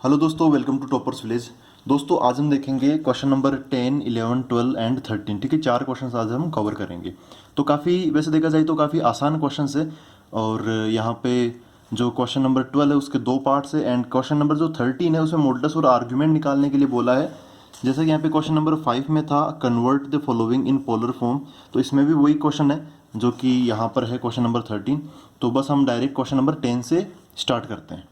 Hello दोस्तों, welcome to toppers village. दोस्तों आज हम देखेंगे क्वेश्चन नंबर 10, 11, 12 एंड 13। ठीक है, 4 क्वेश्चन आज हम कवर करेंगे। तो काफ़ी वैसे देखा जाए तो काफ़ी आसान क्वेश्चन है। और यहाँ पे जो क्वेश्चन नंबर 12 है उसके 2 पार्ट्स है एंड क्वेश्चन नंबर जो 13 है उसमें मॉडुलस और आर्ग्यूमेंट निकालने के लिए बोला है। जैसा कि यहाँ पे क्वेश्चन नंबर 5 में था convert the following in polar form, तो इसमें भी वही क्वेश्चन है जो कि यहाँ पर है क्वेश्चन नंबर 13। तो बस हम डायरेक्ट क्वेश्चन नंबर 10 से स्टार्ट करते हैं।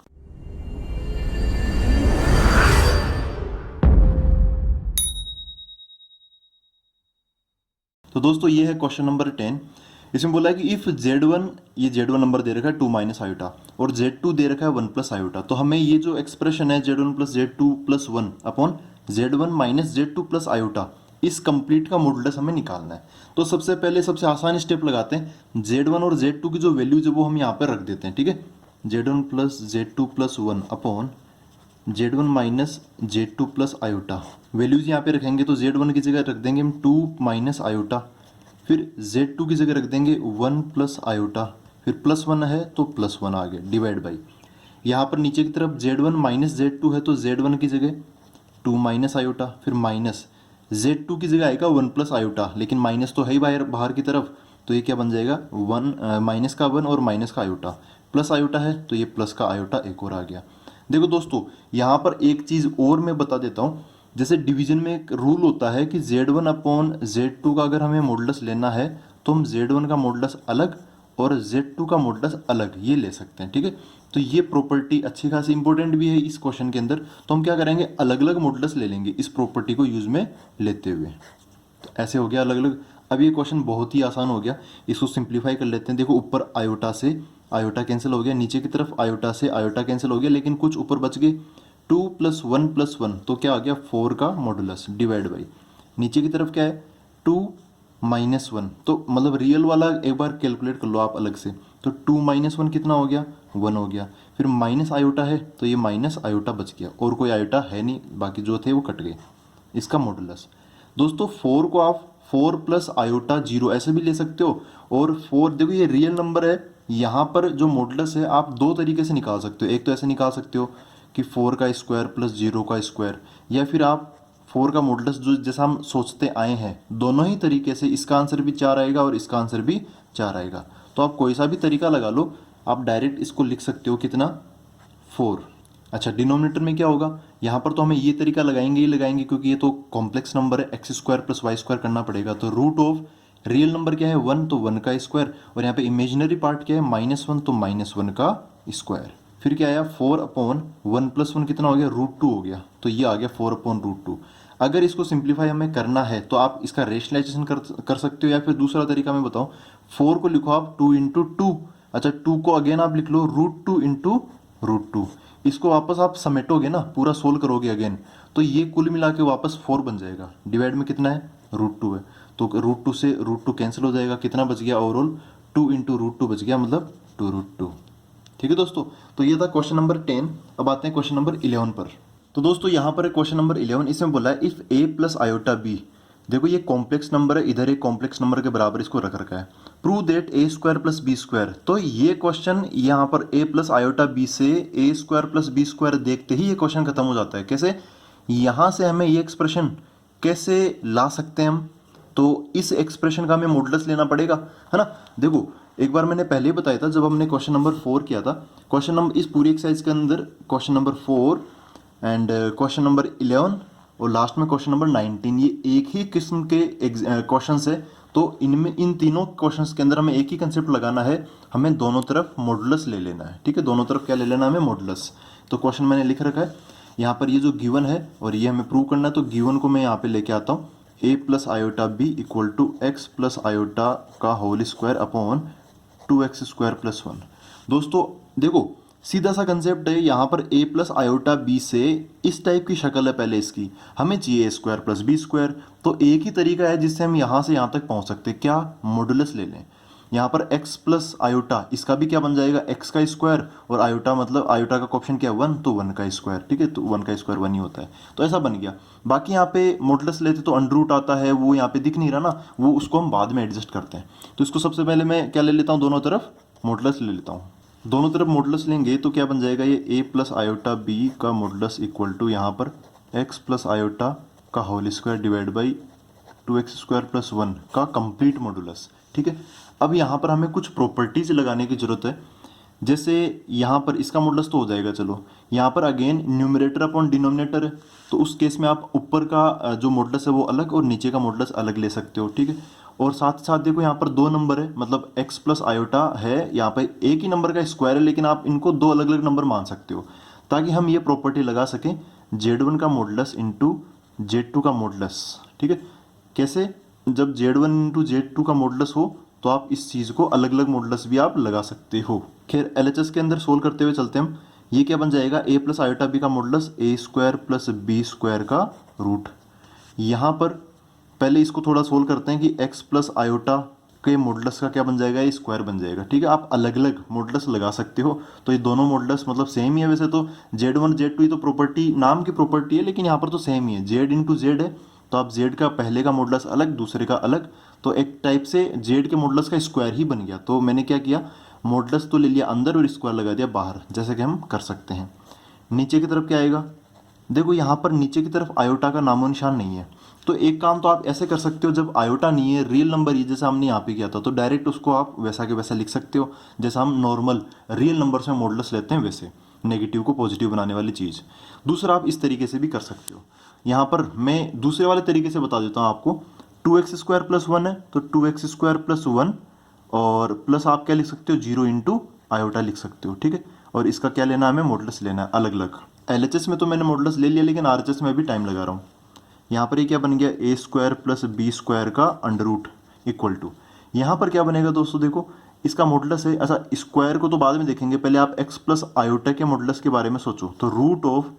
तो दोस्तों ये है क्वेश्चन नंबर 10। इसमें बोला है कि इफ Z1, ये Z1 नंबर दे रखा है 2 माइनस आयोटा और Z2 दे रखा है 1 प्लस आयोटा, तो हमें ये जो एक्सप्रेशन है Z1 plus Z2 plus 1 upon Z1 minus Z2 plus iota, इस कंप्लीट का मॉडुलस हमें निकालना है। तो सबसे पहले सबसे आसान स्टेप लगाते हैं। Z1 और Z2 की जो वैल्यूज है वो हम यहाँ पर रख देते हैं। ठीक है, Z1 plus Z2 plus 1 upon Z1 minus Z2 plus iota, values यहाँ पे रखेंगे तो Z1 की जगह रख देंगे हम 2 माइनस आयोटा, फिर Z2 की जगह रख देंगे 1 प्लस आयोटा, फिर प्लस 1 है तो प्लस 1 आ गया डिवाइड बाई। यहाँ पर नीचे की तरफ Z1 माइनस Z2 है तो Z1 की जगह 2 माइनस आयोटा, फिर माइनस Z2 की जगह आएगा 1 प्लस आयोटा, लेकिन माइनस तो है ही बाहर बाहर की तरफ, तो ये क्या बन जाएगा 1 माइनस का 1 और माइनस का आयोटा, प्लस आयोटा है तो ये प्लस का आयोटा एक और आ गया। देखो दोस्तों यहाँ पर एक चीज़ और मैं बता देता हूँ। जैसे डिवीजन में एक रूल होता है कि Z1 अपॉन Z2 का अगर हमें मॉडुलस लेना है तो हम Z1 का मॉडुलस अलग और Z2 का मॉडुलस अलग ये ले सकते हैं। ठीक है, तो ये प्रॉपर्टी अच्छी खासी इंपॉर्टेंट भी है इस क्वेश्चन के अंदर। तो हम क्या करेंगे, अलग अलग मॉडुलस ले लेंगे इस प्रॉपर्टी को यूज में लेते हुए। तो ऐसे हो गया अलग अलग। अब ये क्वेश्चन बहुत ही आसान हो गया, इसको सिंप्लीफाई कर लेते हैं। देखो ऊपर आयोटा से आयोटा कैंसिल हो गया, नीचे की तरफ आयोटा से आयोटा कैंसिल हो गया, लेकिन कुछ ऊपर बच गए 2 प्लस 1 प्लस 1, तो क्या आ गया 4 का मॉडुलस डिवाइड बाई नीचे की तरफ क्या है 2 माइनस 1, तो मतलब रियल वाला एक बार कैलकुलेट कर लो आप अलग से। तो 2 माइनस 1 कितना हो गया 1 हो गया, फिर माइनस आयोटा है तो ये माइनस आयोटा बच गया और कोई आयोटा है नहीं, बाकी जो थे वो कट गए। इसका मॉडुलस दोस्तों 4 को आप 4 प्लस आयोटा 0 ऐसे भी ले सकते हो। और 4 देखो ये रियल नंबर है, यहाँ पर जो मॉडुलस है आप दो तरीके से निकाल सकते हो। एक तो ऐसे निकाल सकते हो कि 4 का स्क्वायर प्लस 0 का स्क्वायर, या फिर आप 4 का मॉडुलस जो जैसा हम सोचते आए हैं दोनों ही तरीके से, इसका आंसर भी 4 आएगा और इसका आंसर भी 4 आएगा। तो आप कोई सा भी तरीका लगा लो, आप डायरेक्ट इसको लिख सकते हो कितना 4। अच्छा डिनोमिनेटर में क्या होगा, यहाँ पर तो हमें ये तरीका लगाएंगे ही लगाएंगे क्योंकि ये तो कॉम्प्लेक्स नंबर है, x square plus y square करना पड़ेगा। तो रूट ऑफ रियल नंबर क्या है 1, तो 1 का स्क्वायर, और यहाँ पे इमेजिनरी पार्ट क्या है -1, तो -1 का स्क्वायर। फिर क्या आया 4 अपॉन 1 प्लस 1 कितना हो गया √2 हो गया, तो ये आ गया 4 अपॉन √2। अगर इसको सिंप्लीफाई हमें करना है तो आप इसका रेशनलाइजेशन कर सकते हो, या फिर दूसरा तरीका मैं बताऊँ 4 को लिखो आप 2 इंटू 2। अच्छा 2 को अगेन आप लिख लो √2 इंटू √2। इसको वापस आप समेटोगे ना, पूरा सोल्व करोगे अगेन, तो ये कुल मिला के वापस 4 बन जाएगा। डिवाइड में कितना है √2 है, तो √2 से √2 कैंसिल हो जाएगा, कितना बच गया ओवरऑल 2 इंटू √2 बच गया, मतलब 2√2। ठीक है दोस्तों, तो ये था क्वेश्चन नंबर 10। अब आते हैं क्वेश्चन नंबर 11 पर। तो दोस्तों यहाँ पर है क्वेश्चन नंबर 11। इसमें बोला है if a plus iota b, देखो ये कॉम्प्लेक्स नंबर है, इधर एक कॉम्प्लेक्स नंबर के बराबर इसको रख रखा है, prove that a square plus b square. तो ये क्वेश्चन यहाँ पर a प्लस आयोटा b से a square plus b square देखते ही ये क्वेश्चन खत्म हो जाता है। कैसे, यहाँ से हमें ये एक्सप्रेशन कैसे ला सकते हैं हम, तो इस एक्सप्रेशन का हमें मॉडुलस लेना पड़ेगा, है ना। देखो एक बार मैंने पहले ही बताया था जब हमने क्वेश्चन नंबर 4 किया था, क्वेश्चन नंबर इस पूरी एक्सरसाइज के अंदर question number 4 and question number 11 और लास्ट में क्वेश्चन नंबर 19, ये एक ही किस्म के क्वेश्चन है। तो इनमें इन तीनों क्वेश्चंस के अंदर हमें एक ही कंसेप्ट लगाना है, हमें दोनों तरफ मॉडुलस ले लेना है। ठीक है, दोनों तरफ क्या ले लेना है हमें मॉडुलस। तो क्वेश्चन मैंने लिख रखा है यहाँ पर, ये जो गिवन है और ये हमें प्रूव करना है, तो गिवन को मैं यहाँ पे लेके आता हूँ a plus iota B equal to X plus iota का whole square upon 2x square plus 1। दोस्तों देखो सीधा सा कंसेप्ट है, यहाँ पर a प्लस आयोटा बी से इस टाइप की शक्ल है पहले इसकी, हमें चाहिए a square plus b square. तो एक ही तरीका है जिससे हम यहाँ से यहाँ तक पहुँच सकते हैं, क्या मॉडुलस ले लें। यहाँ पर x प्लस आयोटा, इसका भी क्या बन जाएगा x का स्क्वायर, और आयोटा मतलब आयोटा का ऑप्शन क्या है 1, तो 1 का स्क्वायर। ठीक है, तो 1 का स्क्वायर 1 ही होता है, तो ऐसा बन गया। बाकी यहाँ पे मॉडुलस लेते तो अंडर रूट आता है, वो यहाँ पे दिख नहीं रहा ना, वो उसको हम बाद में एडजस्ट करते हैं। तो इसको सबसे पहले मैं क्या ले लेता हूँ, दोनों तरफ मॉडुलस ले लेता हूँ। दोनों तरफ मॉडुलस लेंगे तो क्या बन जाएगा, ये a प्लस आयोटा बी का मॉडुलस इक्वल टू यहाँ पर x प्लस आयोटा का whole square divide by 2x² + 1 का कंप्लीट मॉडुलस। ठीक है, अब यहाँ पर हमें कुछ प्रॉपर्टीज लगाने की जरूरत है। जैसे यहाँ पर इसका मॉडुलस तो हो जाएगा, चलो यहाँ पर अगेन न्यूमरेटर अपॉन डिनोमिनेटर है, तो उस केस में आप ऊपर का जो मॉडुलस है वो अलग और नीचे का मॉडुलस अलग ले सकते हो। ठीक है, और साथ साथ देखो यहाँ पर दो नंबर है, मतलब x प्लस आयोटा है, यहाँ पर एक ही नंबर का स्क्वायर है लेकिन आप इनको दो अलग अलग नंबर मान सकते हो, ताकि हम ये प्रॉपर्टी लगा सकें z1 का मॉडुलस इंटू z2 का मॉडुलस। ठीक है, कैसे, जब z1 इंटू z2 का मॉडुलस हो तो आप इस चीज़ को अलग अलग मॉडुलस भी आप लगा सकते हो। खैर एलएचएस के अंदर सोल्व करते हुए चलते हम, ये क्या बन जाएगा, a प्लस आयोटा बी का मॉडुलस a² प्लस b² का रूट। यहाँ पर पहले इसको थोड़ा सोल्व करते हैं कि x प्लस आयोटा के मॉडुलस का क्या बन जाएगा, ये स्क्वायर बन जाएगा। ठीक है, आप अलग अलग मॉडुलस लगा सकते हो, तो ये दोनों मॉडुलस मतलब सेम ही है। वैसे तो z1 z2 ये तो प्रॉपर्टी नाम की प्रॉपर्टी है, लेकिन यहाँ पर तो सेम ही है, z इंटू जेड है, तो आप z का पहले का मॉडुलस अलग दूसरे का अलग, तो एक टाइप से z के मॉडुलस का स्क्वायर ही बन गया। तो मैंने क्या किया, मॉडुलस तो ले लिया अंदर और स्क्वायर लगा दिया बाहर, जैसे कि हम कर सकते हैं। नीचे की तरफ क्या आएगा, देखो यहाँ पर नीचे की तरफ आयोटा का नामो निशान नहीं है, तो एक काम तो आप ऐसे कर सकते हो, जब आयोटा नहीं है रियल नंबर ही, जैसे हमने यहाँ पे किया था, तो डायरेक्ट उसको आप वैसा के वैसा लिख सकते हो, जैसा हम नॉर्मल रियल नंबर से मॉडुलस लेते हैं वैसे, नेगेटिव को पॉजिटिव बनाने वाली चीज़। दूसरा आप इस तरीके से भी कर सकते हो। यहाँ पर मैं दूसरे वाले तरीके से बता देता हूँ आपको, 2x² + 1 है तो 2x² + 1, और प्लस आप क्या लिख सकते हो, 0 इंटू आयोटा लिख सकते हो। ठीक है, और इसका क्या लेना है, हमें मॉडुलस लेना है अलग अलग। एलएचएस में तो मैंने मॉडुलस ले लिया, लेकिन आरएचएस में भी टाइम लगा रहा हूँ। यहाँ पर ये क्या बन गया, a² + b² का अंडर रूट इक्वल टू, यहाँ पर क्या बनेगा दोस्तों, देखो इसका मॉडुलस है, अच्छा स्क्वायर को तो बाद में देखेंगे, पहले आप x प्लस आयोटा के मॉडुलस के बारे में सोचो, तो रूट ऑफ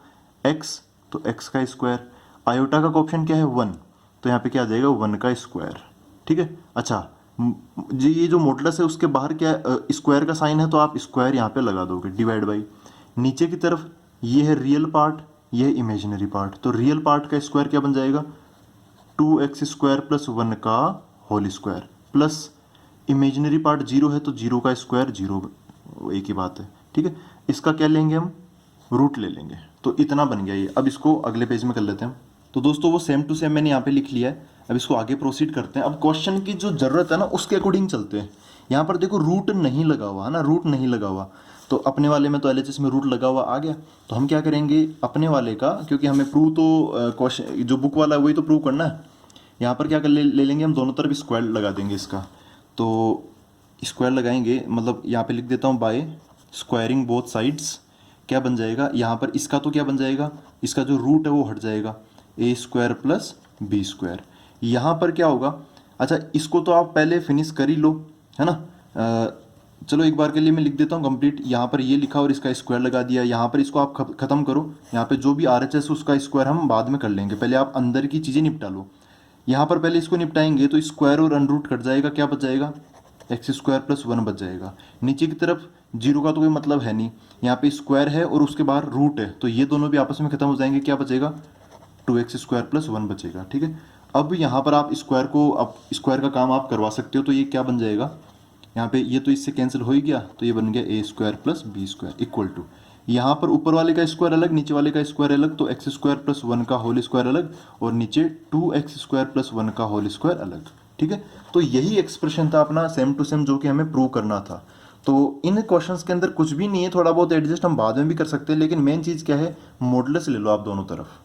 x, तो x का स्क्वायर, आयोटा का ऑप्शन क्या है 1, तो यहाँ पे क्या आ जाएगा 1 का स्क्वायर। ठीक है, अच्छा जी ये जो मॉडुलस है उसके बाहर क्या स्क्वायर का साइन है, तो आप स्क्वायर यहाँ पे लगा दोगे, डिवाइड बाई, नीचे की तरफ ये है रियल पार्ट, ये है इमेजिनरी पार्ट, तो रियल पार्ट का स्क्वायर क्या बन जाएगा, 2x² + 1 का whole square, plus imaginary part 0 है तो 0 का स्क्वायर 0, एक ही बात है। ठीक है, इसका क्या लेंगे हम, रूट ले लेंगे, तो इतना बन गया ये। अब इसको अगले पेज में कर लेते हैं। तो दोस्तों वो सेम टू सेम मैंने यहाँ पे लिख लिया है, अब इसको आगे प्रोसीड करते हैं। अब क्वेश्चन की जो ज़रूरत है ना उसके अकॉर्डिंग चलते हैं। यहाँ पर देखो रूट नहीं लगा हुआ है ना, रूट नहीं लगा हुआ, तो अपने वाले में तो एलएचएस में रूट लगा हुआ आ गया, तो हम क्या करेंगे अपने वाले का, क्योंकि हमें प्रूव तो क्वेश्चन जो बुक वाला है वही तो प्रूव करना है। यहाँ पर क्या कर ले लेंगे हम, दोनों तरफ स्क्वायर लगा देंगे इसका, तो स्क्वायर लगाएंगे, मतलब यहाँ पे लिख देता हूँ बाय स्क्वायरिंग बोथ साइड्स, क्या बन जाएगा यहाँ पर, इसका तो क्या बन जाएगा, इसका जो रूट है वो हट जाएगा, a² + b²। यहाँ पर क्या होगा, अच्छा इसको तो आप पहले फिनिश कर ही लो, है ना, चलो एक बार के लिए मैं लिख देता हूँ कंप्लीट। यहाँ पर ये लिखा और इसका स्क्वायर लगा दिया, यहाँ पर इसको आप खत्म करो, यहाँ पे जो भी RHS उसका स्क्वायर हम बाद में कर लेंगे, पहले आप अंदर की चीज़ें निपटा लो। यहाँ पर पहले इसको निपटाएंगे तो स्क्वायर और अनरूट कट जाएगा, क्या बच जाएगा, x² + 1 बच जाएगा। नीचे की तरफ 0 का तो कोई मतलब है नहीं, यहाँ पे स्क्वायर है और उसके बाहर रूट है, तो ये दोनों भी आपस में खत्म हो जाएंगे, क्या बचेगा, 2x² + 1 बचेगा। ठीक है, अब यहाँ पर आप स्क्वायर को, अब स्क्वायर का काम आप करवा सकते हो, तो ये क्या बन जाएगा, यहाँ पे ये तो इससे कैंसिल हो ही गया, तो ये बन गया a² + b² इक्वल टू, यहाँ पर ऊपर वाले का स्क्वायर अलग नीचे वाले का स्क्वायर अलग, तो x² + 1 का होल स्क्वायर अलग और नीचे 2x² + 1 का होल स्क्वायर अलग। ठीक है, तो यही एक्सप्रेशन था अपना सेम टू सेम जो कि हमें प्रूव करना था। तो इन क्वेश्चंस के अंदर कुछ भी नहीं है, थोड़ा बहुत एडजस्ट हम बाद में भी कर सकते हैं, लेकिन मेन चीज़ क्या है, मॉडुलस ले लो आप दोनों तरफ।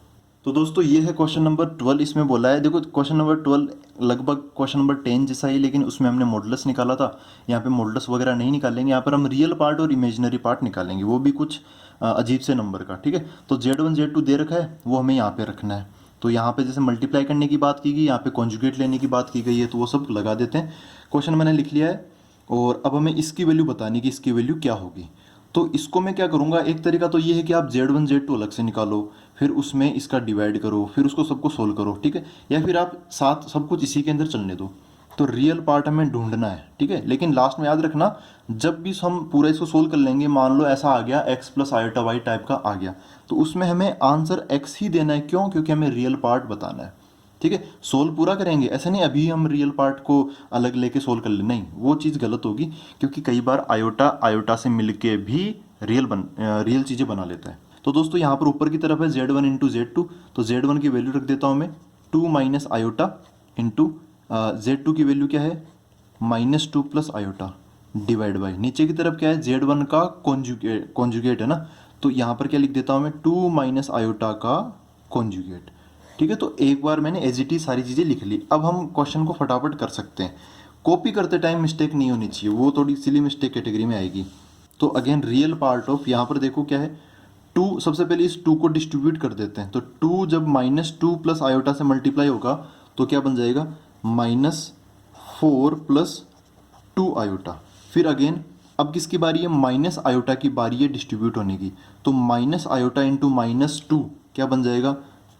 तो दोस्तों ये है क्वेश्चन नंबर 12, इसमें बोला है, देखो क्वेश्चन नंबर 12 लगभग क्वेश्चन नंबर 10 जैसा ही, लेकिन उसमें हमने मॉडुलस निकाला था, यहाँ पे मॉडुलस वगैरह नहीं निकालेंगे, यहाँ पर हम रियल पार्ट और इमेजिनरी पार्ट निकालेंगे, वो भी कुछ अजीब से नंबर का। ठीक है, तो z1 z2 दे रखा है, वो हमें यहाँ पे रखना है, तो यहाँ पे जैसे मल्टीप्लाई करने की बात की गई, यहाँ पे कॉन्जुगेट लेने की बात की गई है, तो वो सब लगा देते हैं। क्वेश्चन मैंने लिख लिया है, और अब हमें इसकी वैल्यू बतानी कि इसकी वैल्यू क्या होगी। तो इसको मैं क्या करूँगा, एक तरीका तो ये है कि आप z1 z2 अलग से निकालो, फिर उसमें इसका डिवाइड करो, फिर उसको सबको सोल्व करो। ठीक है, या फिर आप साथ सब कुछ इसी के अंदर चलने दो। तो रियल पार्ट हमें ढूंढना है, ठीक है, लेकिन लास्ट में याद रखना, जब भी हम पूरा इसको सोल्व कर लेंगे, मान लो ऐसा आ गया x + i टाइप का आ गया, तो उसमें हमें आंसर x ही देना है। क्यों, क्योंकि हमें रियल पार्ट बताना है। ठीक है, सोल्व पूरा करेंगे, ऐसा नहीं अभी हम रियल पार्ट को अलग लेके सोल्व कर ले, नहीं वो चीज़ गलत होगी, क्योंकि कई बार आयोटा आयोटा से मिलके भी रियल चीज़ें बना लेता है। तो दोस्तों यहाँ पर ऊपर की तरफ है Z1 इंटू Z2, तो Z1 की वैल्यू रख देता हूँ मैं 2 माइनस आयोटा इंटू Z2 की वैल्यू क्या है -2 प्लस आयोटा डिवाइड बाई, नीचे की तरफ क्या है Z1 का कॉन्जुगेट है ना, तो यहाँ पर क्या लिख देता हूँ मैं 2 माइनस आयोटा का कॉन्जुगेट। ठीक है, तो एक बार मैंने एज इट इज सारी चीज़ें लिख ली। अब हम क्वेश्चन को फटाफट कर सकते हैं, कॉपी करते टाइम मिस्टेक नहीं होनी चाहिए, वो थोड़ी सिली मिस्टेक कैटेगरी में आएगी। तो अगेन रियल पार्ट ऑफ, यहाँ पर देखो क्या है 2, सबसे पहले इस 2 को डिस्ट्रीब्यूट कर देते हैं, तो 2 जब -2 प्लस आयोटा से मल्टीप्लाई होगा तो क्या बन जाएगा -4 प्लस 2 आयोटा। फिर अगेन अब किसकी बारी है, माइनस आयोटा की बारी है डिस्ट्रीब्यूट होने की, तो माइनस आयोटा इंटू -2 क्या बन जाएगा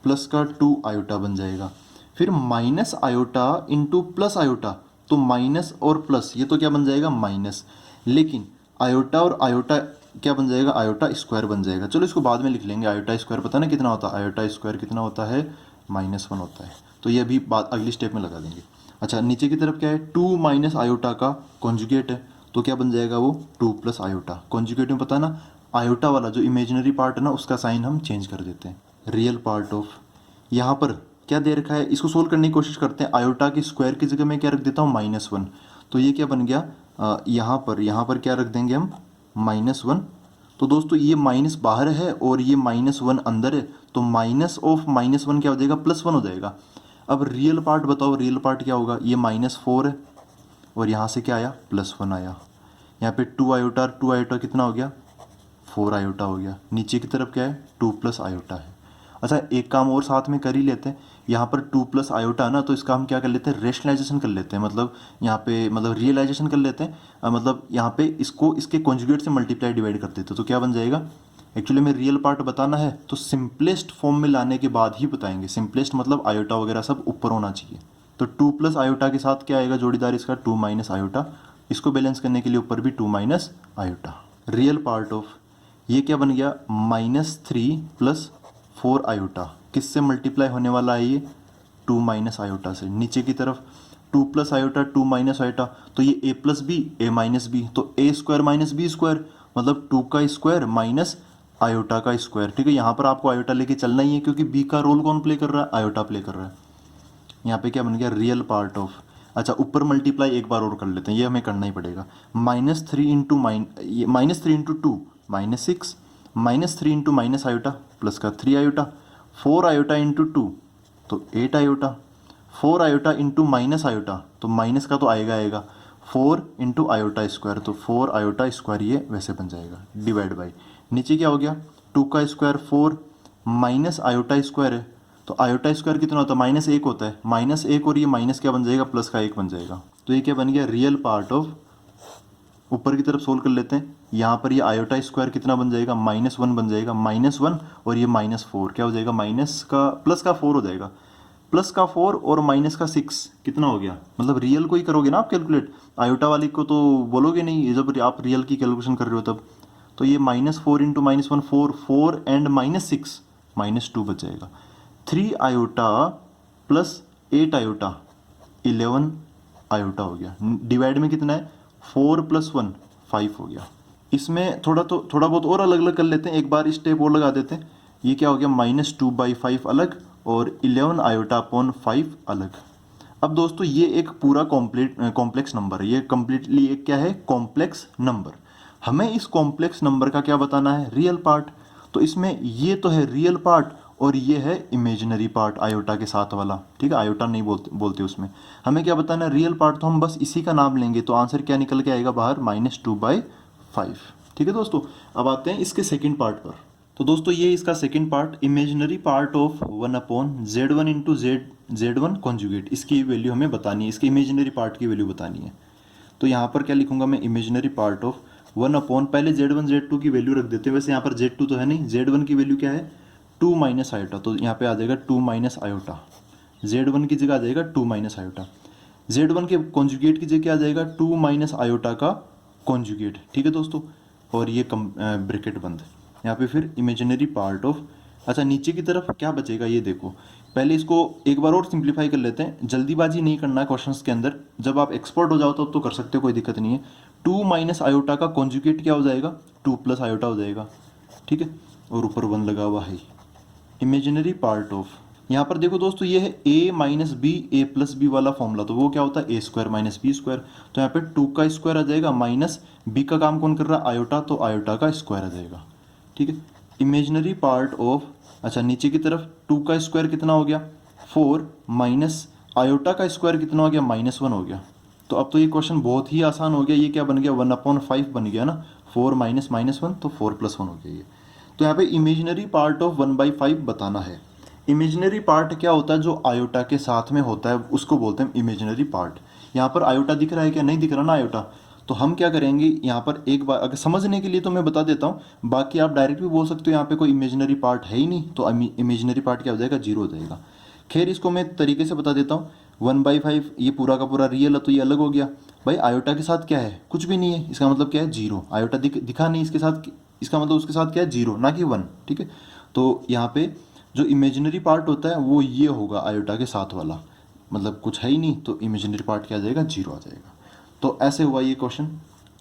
प्लस का 2 आयोटा बन जाएगा। फिर minus iota into plus iota, तो माइनस और प्लस ये तो क्या बन जाएगा माइनस, लेकिन आयोटा और आयोटा क्या बन जाएगा आयोटा स्क्वायर बन जाएगा। चलो इसको बाद में लिख लेंगे, आयोटा स्क्वायर पता ना कितना होता है, आयोटा स्क्वायर कितना होता है -1 होता है, तो ये अभी बात अगली स्टेप में लगा देंगे। अच्छा नीचे की तरफ क्या है 2 माइनस आयोटा का कॉन्जुगेट है, तो क्या बन जाएगा वो 2 प्लस आयोटा। कॉन्जुगेट में पता है ना आयोटा वाला जो इमेजिनरी पार्ट है ना उसका साइन हम चेंज कर देते हैं। रियल पार्ट ऑफ, यहाँ पर क्या दे रखा है, इसको सोल्व करने की कोशिश करते हैं। आयोटा की स्क्वायर की जगह मैं क्या रख देता हूँ -1, तो ये क्या बन गया यहाँ पर क्या रख देंगे हम -1। तो दोस्तों ये माइनस बाहर है और ये -1 अंदर है, तो माइनस ऑफ -1 क्या हो जाएगा +1 हो जाएगा। अब रियल पार्ट बताओ, रियल पार्ट क्या होगा, ये -4 है और यहाँ से क्या आया +1 आया, यहाँ पे 2 आयोटा कितना हो गया 4 आयोटा हो गया, नीचे की तरफ क्या है 2 प्लस आयोटा है। अच्छा एक काम और साथ में कर ही लेते हैं, यहाँ पर 2 प्लस आयोटा है ना, तो इसका हम क्या कर लेते हैं रेशनलाइजेशन कर लेते हैं, मतलब यहाँ पे मतलब रियलाइजेशन कर लेते हैं, मतलब यहाँ पे इसको इसके कॉन्जुगेट से मल्टीप्लाई डिवाइड कर देते हैं, तो क्या बन जाएगा। एक्चुअली में रियल पार्ट बताना है तो सिंपलेस्ट फॉर्म में लाने के बाद ही बताएंगे, सिंपलेस्ट मतलब आयोटा वगैरह सब ऊपर होना चाहिए। तो 2 प्लस आयोटा के साथ क्या आएगा जोड़ीदार इसका 2 माइनस आयोटा, इसको बैलेंस करने के लिए ऊपर भी 2 minus iota. Real part of ये क्या बन गया -3 प्लस 4 आयोटा, किससे मल्टीप्लाई होने वाला है ये 2 माइनस आयोटा से। नीचे की तरफ 2 प्लस आयोटा 2 माइनस आयोटा, तो ये a plus b a minus b, तो a square minus b square मतलब 2 का स्क्वायर माइनस आयोटा का स्क्वायर। ठीक है, यहाँ पर आपको आयोटा लेके चलना ही है क्योंकि b का रोल कौन प्ले कर रहा है आयोटा प्ले कर रहा है। यहाँ पे क्या बन गया रियल पार्ट ऑफ, अच्छा ऊपर मल्टीप्लाई एक बार और कर लेते हैं, ये हमें करना ही पड़ेगा। -3 into -3 into 2 -6, -3 into minus iota plus का 3 आयोटा, 4 आयोटा इंटू 2 तो 8 iota, 4 iota into minus iota तो माइनस का तो आएगा 4 इंटू आयोटा स्क्वायर, तो 4 आयोटा स्क्वायर ये वैसे बन जाएगा डिवाइड बाई, नीचे क्या हो गया 2 का स्क्वायर 4 माइनस आयोटा स्क्वायर है, तो आयोटा स्क्वायर कितना होता है -1 होता है, -1 और ये माइनस क्या बन जाएगा प्लस का 1 बन जाएगा। तो ये क्या बन गया रियल पार्ट ऑफ, ऊपर की तरफ सोल्व कर लेते हैं, यहाँ पर ये आयोटा स्क्वायर कितना बन जाएगा -1 बन जाएगा, -1 और ये -4 क्या हो जाएगा माइनस का प्लस का 4 हो जाएगा, प्लस का 4 और माइनस का 6 कितना हो गया, मतलब रियल को ही करोगे ना आप कैलकुलेट, आयोटा वाली को तो बोलोगे नहीं जब आप रियल की कैलकुलेशन कर रहे हो तब। तो ये -4 इंटू -1 4 एंड -6 -2 बच जाएगा। 3 आयोटा प्लस 8 आयोटा 11 आयोटा हो गया, डिवाइड में कितना है 4 + 1 5 हो गया। इसमें थोड़ा बहुत और अलग अलग कर लेते हैं, एक बार स्टेप और लगा देते हैं। ये क्या हो गया -2/5 अलग और 11 आयोटा अपॉन 5 अलग। अब दोस्तों ये एक पूरा कॉम्प्लेक्स नंबर है, ये कम्प्लीटली एक क्या है कॉम्प्लेक्स नंबर। हमें इस कॉम्प्लेक्स नंबर का क्या बताना है रियल पार्ट, तो इसमें ये तो है रियल पार्ट और ये है इमेजिनरी पार्ट आयोटा के साथ वाला। ठीक है, आयोटा नहीं बोलते उसमें। हमें क्या बताना है रियल पार्ट, तो हम बस इसी का नाम लेंगे, तो आंसर क्या निकल के आएगा बाहर -2/5। ठीक है दोस्तों, अब आते हैं इसके सेकंड पार्ट पर। तो दोस्तों ये इसका second part imaginary part of 1/Z1 into Z1 conjugate, इसकी वैल्यू हमें बतानी है, इसके इमेजिनरी पार्ट की वैल्यू बतानी है। तो यहाँ पर क्या लिखूंगा मैं इमेजिनरी पार्ट ऑफ 1/, पहले Z1 Z2 की वैल्यू रख देते हैं, वैसे यहाँ पर Z2 तो है नहीं, Z1 की वैल्यू क्या है 2 माइनस आयोटा, तो यहाँ पे आ जाएगा 2 माइनस आयोटा, Z1 की जगह आ जाएगा 2 माइनस आयोटा, Z1 के कॉन्जुगेट की जगह आ जाएगा 2 माइनस आयोटा का कॉन्जुगेट। ठीक है दोस्तों, और ये ब्रैकेट बंद, यहाँ पे फिर इमेजिनरी पार्ट ऑफ अच्छा नीचे की तरफ क्या बचेगा ये देखो, पहले इसको एक बार और सिंप्लीफाई कर लेते हैं, जल्दीबाजी नहीं करना है क्वेश्चंस के अंदर, जब आप एक्सपर्ट हो जाओ तो कर सकते हो, कोई दिक्कत नहीं है। 2 माइनस आयोटा का कॉन्जुगेट क्या हो जाएगा, 2 प्लस आयोटा हो जाएगा, ठीक है, और ऊपर 1 लगा हुआ है। इमेजिनरी पार्ट ऑफ, यहाँ पर देखो दोस्तों ये है a minus b a plus b वाला फॉर्मूला, तो वो क्या होता है a square minus b square, तो यहाँ पे 2 का स्क्वायर आ जाएगा माइनस b का काम कौन कर रहा है आयोटा, तो आयोटा का स्क्वायर आ जाएगा, ठीक है। इमेजिनरी पार्ट ऑफ, अच्छा नीचे की तरफ 2 का स्क्वायर कितना हो गया 4 माइनस आयोटा का स्क्वायर कितना हो गया -1 हो गया। तो अब तो ये क्वेश्चन बहुत ही आसान हो गया, ये क्या बन गया 1/5 बन गया ना, 4 माइनस -1 तो 4+1 हो गया ये। तो यहाँ पे इमेजिनरी पार्ट ऑफ 1/5 बताना है। इमेजिनरी पार्ट क्या होता है, जो आयोटा के साथ में होता है उसको बोलते हैं इमेजिनरी पार्ट। यहाँ पर आयोटा दिख रहा है क्या, नहीं दिख रहा ना आयोटा, तो हम क्या करेंगे यहाँ पर एक बार अगर समझने के लिए तो मैं बता देता हूँ, बाकी आप डायरेक्ट भी बोल सकते हो यहाँ पे कोई इमेजिनरी पार्ट है ही नहीं, तो इमेजिनरी पार्ट क्या हो जाएगा 0 हो जाएगा। खैर इसको मैं तरीके से बता देता हूँ, 1/5 ये पूरा का पूरा रियल है तो ये अलग हो गया भाई, आयोटा के साथ क्या है कुछ भी नहीं है, इसका मतलब क्या है 0, आयोटा दिखा नहीं इसके साथ, इसका मतलब उसके साथ क्या है 0 ना कि 1, ठीक है। तो यहाँ पे जो इमेजिनरी पार्ट होता है वो ये होगा आयोटा के साथ वाला, मतलब कुछ है ही नहीं तो इमेजिनरी पार्ट क्या आ जाएगा 0 आ जाएगा। तो ऐसे हुआ ये क्वेश्चन।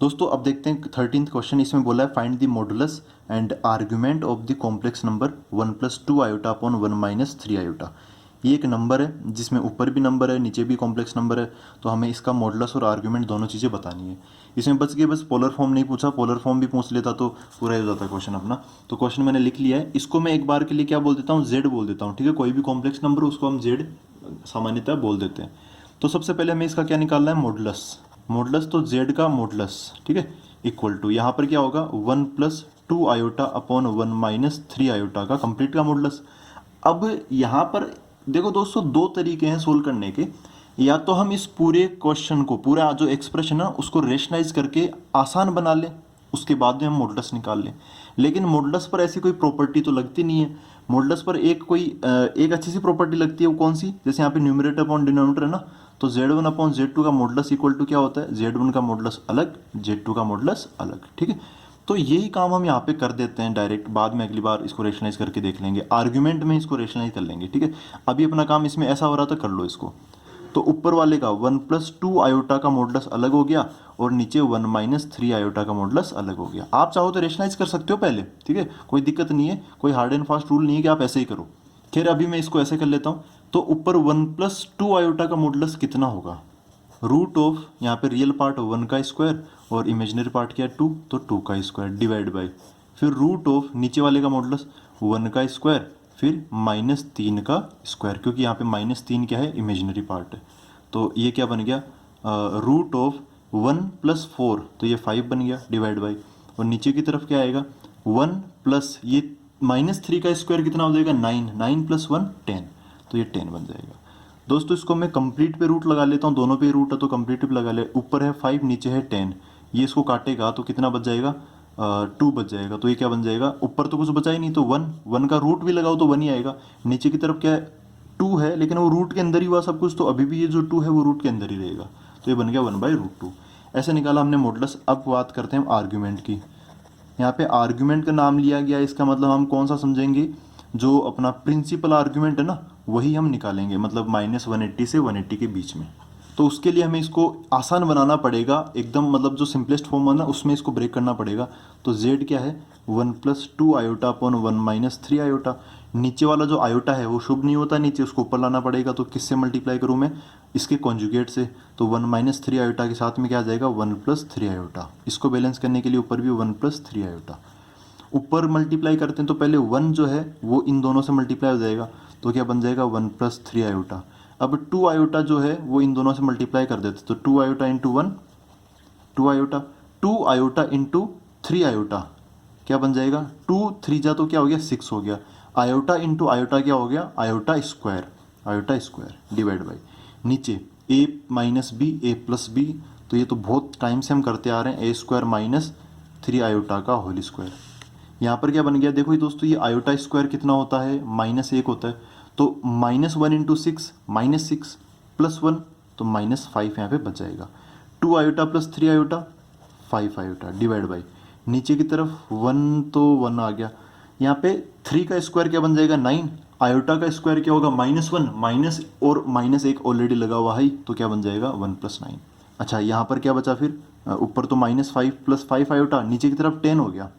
दोस्तों अब देखते हैं 13th क्वेश्चन, इसमें बोला है find the modulus and argument of the complex number 1 + 2 iota upon 1 - 3 iota. ये एक नंबर है जिसमें ऊपर भी नंबर है नीचे भी कॉम्प्लेक्स नंबर है, तो हमें इसका मॉडुलस और आर्ग्यूमेंट दोनों चीज़ें बतानी है। इसमें बच गए बस पोलर फॉर्म नहीं पूछा, पोलर फॉर्म भी पूछ लेता तो पूरा ही हो जाता क्वेश्चन अपना। तो क्वेश्चन मैंने लिख लिया है, इसको मैं एक बार के लिए क्या बोल देता हूँ जेड बोल देता हूँ, ठीक है, कोई भी कॉम्प्लेक्स नंबर उसको हम जेड सामान्यतः बोल देते हैं। तो सबसे पहले हमें इसका क्या निकालना है मॉडुलस, मॉडुलस तो जेड का मॉडुलस, ठीक है, इक्वल टू यहाँ पर क्या होगा 1 + 2 आयोटा अपॉन 1 - 3 आयोटा का कंप्लीट का मॉडुलस। अब यहाँ पर देखो दोस्तों दो तरीके हैं सोल्व करने के, या तो हम इस पूरे क्वेश्चन को पूरा जो एक्सप्रेशन है उसको रेशनलाइज करके आसान बना लें, उसके बाद में हम मॉडुलस निकाल लें। लेकिन मॉडुलस पर ऐसी कोई प्रॉपर्टी तो लगती नहीं है, मॉडुलस पर एक अच्छी सी प्रॉपर्टी लगती है, वो कौन सी, जैसे यहाँ पे न्यूमरेटर अपॉन डिनोमिनेटर है ना, तो Z1 अपॉन Z2 का मॉडुलस इक्वल टू क्या होता है Z1 का मॉडुलस अलग Z2 का मॉडुलस अलग, ठीक है। तो यही काम हम यहाँ पे कर देते हैं डायरेक्ट, बाद में अगली बार इसको रेशनलाइज करके देख लेंगे, आर्ग्यूमेंट में इसको रेशनलाइज कर लेंगे, ठीक है। अभी अपना काम इसमें ऐसा हो रहा था, कर लो इसको। तो ऊपर वाले का 1 + 2 आयोटा का मॉडुलस अलग हो गया और नीचे 1 - 3 आयोटा का मॉडुलस अलग हो गया। आप चाहो तो रेशनलाइज कर सकते हो पहले, ठीक है, कोई दिक्कत नहीं है, कोई हार्ड एंड फास्ट रूल नहीं है कि आप ऐसे ही करो। खैर अभी मैं इसको ऐसे कर लेता हूँ, तो ऊपर 1 + 2 आयोटा का मॉडुलस कितना होगा, रूट ऑफ यहाँ पे रियल पार्ट 1 का स्क्वायर और इमेजिनरी पार्ट क्या है 2, तो 2 का स्क्वायर डिवाइड बाई, फिर रूट ऑफ नीचे वाले का मॉडुलस 1 का स्क्वायर फिर -3 का स्क्वायर, क्योंकि यहाँ पे -3 क्या है इमेजिनरी पार्ट है, तो ये क्या बन गया रूट ऑफ 1 + 4, तो ये 5 बन गया डिवाइड बाई, और नीचे की तरफ क्या आएगा 1 प्लस ये -3 का स्क्वायर कितना हो जाएगा 9, 9 + 1 10, तो ये 10 बन जाएगा। दोस्तों इसको मैं कंप्लीट पे रूट लगा लेता हूँ, दोनों पे रूट है तो कंप्लीट पे लगा ले, ऊपर है 5 नीचे है 10, ये इसको काटेगा तो कितना बच जाएगा 2 बच जाएगा, तो ये क्या बन जाएगा, ऊपर तो कुछ बचा ही नहीं तो 1, 1 का रूट भी लगाओ तो 1 ही आएगा, नीचे की तरफ क्या है 2 है लेकिन वो रूट के अंदर ही हुआ सब कुछ, तो अभी भी ये जो 2 है वो रूट के अंदर ही रहेगा, तो ये बन गया 1/√2। ऐसे निकाला हमने मॉडुलस। अब बात करते हैं आर्ग्यूमेंट की। यहाँ पे आर्ग्यूमेंट का नाम लिया गया, इसका मतलब हम कौन सा समझेंगे, जो अपना प्रिंसिपल आर्ग्यूमेंट है ना वही हम निकालेंगे, मतलब -180 से 180 के बीच में। तो उसके लिए हमें इसको आसान बनाना पड़ेगा एकदम, मतलब जो सिंपलेस्ट फॉर्म है ना उसमें इसको ब्रेक करना पड़ेगा। तो z क्या है 1 + 2 आयोटा अपॉन 1 - 3 आयोटा, नीचे वाला जो आयोटा है वो शुभ नहीं होता नीचे, उसको ऊपर लाना पड़ेगा, तो किससे मल्टीप्लाई करूँ मैं, इसके कॉन्जुगेट से, तो 1 - 3 आयोटा के साथ में क्या आ जाएगा 1 + 3 आयोटा, इसको बैलेंस करने के लिए ऊपर भी 1 + 3 आयोटा। ऊपर मल्टीप्लाई करते हैं तो पहले 1 जो है वो इन दोनों से मल्टीप्लाई हो जाएगा, तो क्या बन जाएगा 1 + 3 आयोटा। अब 2 आयोटा जो है वो इन दोनों से मल्टीप्लाई कर देते, तो 2 iota into 1 2 iota, 2 iota into 3 iota क्या बन जाएगा 2 3 जा तो क्या हो गया 6 हो गया, आयोटा इंटू आयोटा क्या हो गया आयोटा स्क्वायर डिवाइड बाई, नीचे a - b a + b, तो ये तो बहुत टाइम से हम करते आ रहे हैं, a² - 3 आयोटा का होल स्क्वायर। यहाँ पर क्या बन गया देखो ये दोस्तों, ये आयोटा स्क्वायर कितना होता है -1 होता है, तो -1 इंटू 6 -6 + 1 तो -5 यहाँ पे बच जाएगा, 2 iota + 3 iota 5 iota divide by, नीचे की तरफ 1 तो 1 आ गया, यहाँ पे 3 का स्क्वायर क्या बन जाएगा 9, आयोटा का स्क्वायर क्या होगा -1, माइनस और -1 ऑलरेडी लगा हुआ है तो क्या बन जाएगा 1 + 9। अच्छा यहाँ पर क्या बचा फिर, ऊपर तो -5 + 5 आयोटा, नीचे की तरफ 10 हो गया।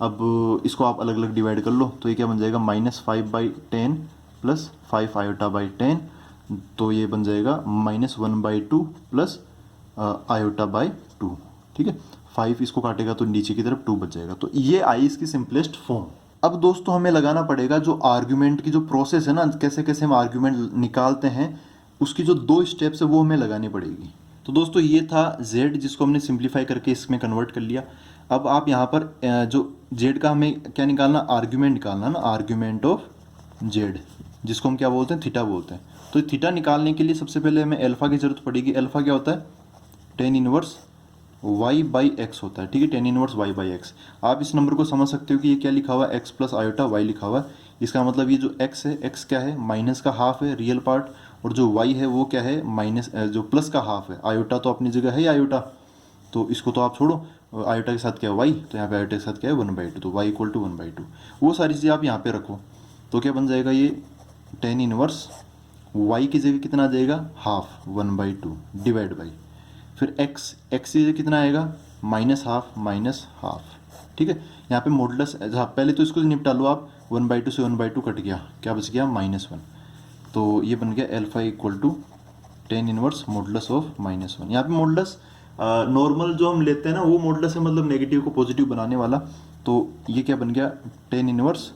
अब इसको आप अलग अलग डिवाइड कर लो तो ये क्या बन जाएगा -5/10 + 5 आयोटा/10, तो ये बन जाएगा -1/2 + आयोटा/2। ठीक है, 5 इसको काटेगा तो नीचे की तरफ 2 बच जाएगा। तो ये आई इसकी सिंपलेस्ट फॉर्म। अब दोस्तों हमें लगाना पड़ेगा जो आर्ग्यूमेंट की जो प्रोसेस है ना, कैसे कैसे हम आर्ग्यूमेंट निकालते हैं, उसकी जो 2 स्टेप्स है वो हमें लगानी पड़ेगी। तो दोस्तों ये था z, जिसको हमने सिंप्लीफाई करके इसमें कन्वर्ट कर लिया। अब आप यहाँ पर जो z का हमें क्या निकालना, आर्ग्यूमेंट निकालना ना, आर्ग्यूमेंट ऑफ z, जिसको हम क्या बोलते हैं, थीटा बोलते हैं। तो थीटा निकालने के लिए सबसे पहले हमें अल्फा की जरूरत पड़ेगी। अल्फा क्या होता है, tan इनवर्स y/x होता है। ठीक है, tan इनवर्स y/x। आप इस नंबर को समझ सकते हो कि ये क्या लिखा हुआ है, x + आयोटा y लिखा हुआ है। इसका मतलब ये जो x है, x क्या है, माइनस का हाफ है रियल पार्ट, और जो y है वो क्या है, माइनस जो प्लस का हाफ है। आयोटा तो अपनी जगह है ही आयोटा, तो इसको तो आप छोड़ो, आयोटा के साथ क्या है y, तो यहाँ पे आयोटा के साथ क्या है 1/2, तो y = 1/2। वो सारी चीज़ें आप यहाँ पे रखो तो क्या बन जाएगा, ये tan इनवर्स y की जगह कितना आ जाएगा, हाफ 1/2 डिवाइड बाई, फिर x की जगह कितना आएगा, -हाफ। ठीक है, यहाँ पे मॉडुलस, पहले तो इसको निपटा लो आप, 1/2 से 1/2 कट गया, क्या बच गया -1, तो ये बन गया alpha = tan inverse modulus of -1। यहाँ पे मॉडुलस नॉर्मल जो हम लेते हैं ना वो मॉडुलस है, मतलब नेगेटिव को पॉजिटिव बनाने वाला। तो ये क्या बन गया, tan इनवर्स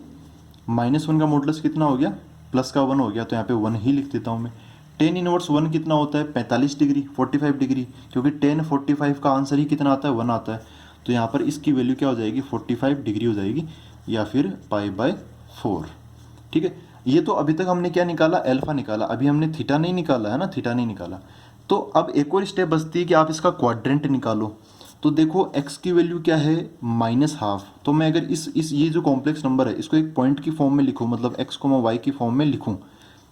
-1 का मॉडुलस कितना हो गया, प्लस का 1 हो गया, तो यहाँ पे 1 ही लिख देता हूँ मैं। tan इनवर्स 1 कितना होता है, 45 डिग्री, 45 डिग्री, क्योंकि tan 45 का आंसर ही कितना आता है, 1 आता है। तो यहाँ पर इसकी वैल्यू क्या हो जाएगी, 45 डिग्री हो जाएगी, या फिर π/4। ठीक है, ये तो अभी तक हमने क्या निकाला, अल्फा निकाला, अभी हमने थीटा नहीं निकाला है ना, थीटा नहीं निकाला। तो अब एक और स्टेप बचती है कि आप इसका क्वाड्रेंट निकालो। तो देखो x की वैल्यू क्या है, -हाफ। तो मैं अगर इस ये जो कॉम्प्लेक्स नंबर है इसको एक पॉइंट की फॉर्म में लिखूँ, मतलब x, y की फॉर्म में लिखूँ,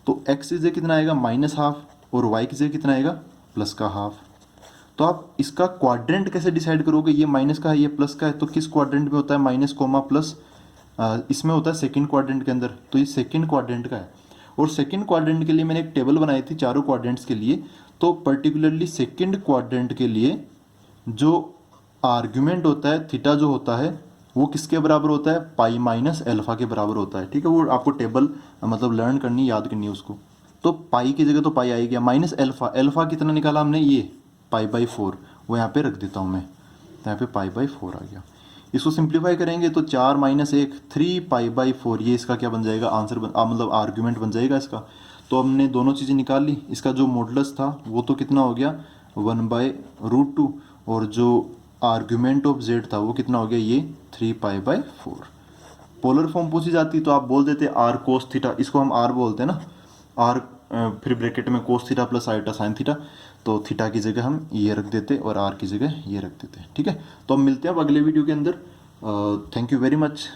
तो x की जगह कितना आएगा, -हाफ, और y की जगह कितना आएगा, प्लस का हाफ। तो आप इसका क्वाड्रेंट कैसे डिसाइड करोगे, ये माइनस का है ये प्लस का है, तो किस क्वाड्रेंट में होता है माइनस, प्लस, इसमें होता है सेकंड क्वाड्रेंट के अंदर, तो ये सेकंड क्वाड्रेंट का है। और सेकंड क्वाड्रेंट के लिए मैंने एक टेबल बनाई थी चारों क्वाड्रेंट्स के लिए, तो पर्टिकुलरली सेकंड क्वाड्रेंट के लिए जो आर्ग्यूमेंट होता है, थीटा जो होता है वो किसके बराबर होता है, π-α के बराबर होता है। ठीक है, वो आपको टेबल मतलब लर्न करनी, याद करनी है उसको। तो पाई की जगह तो पाई आई गया, -α कितना निकाला हमने, ये π/4, वो यहाँ पे रख देता हूँ मैं, तो यहाँ पे π/4 आ गया। इसको सिंप्लीफाई करेंगे तो 4 - 1 3 π/4, ये इसका क्या बन जाएगा, आंसर मतलब आर्ग्यूमेंट बन जाएगा इसका। तो हमने दोनों चीज़ें निकाल ली। इसका जो मॉडुलस था वो तो कितना हो गया 1/√2, और जो आर्ग्यूमेंट ऑफ z था वो कितना हो गया, ये 3 π/4। पोलर फॉर्म पूछी जाती तो आप बोल देते r cos थीटा, इसको हम r बोलते हैं ना, r फिर ब्रैकेट में cos theta + iota sin theta, तो थीटा की जगह हम ये रख देते और r की जगह ये रख देते। ठीक है, तो हम मिलते हैं अब अगले वीडियो के अंदर। Thank you very much.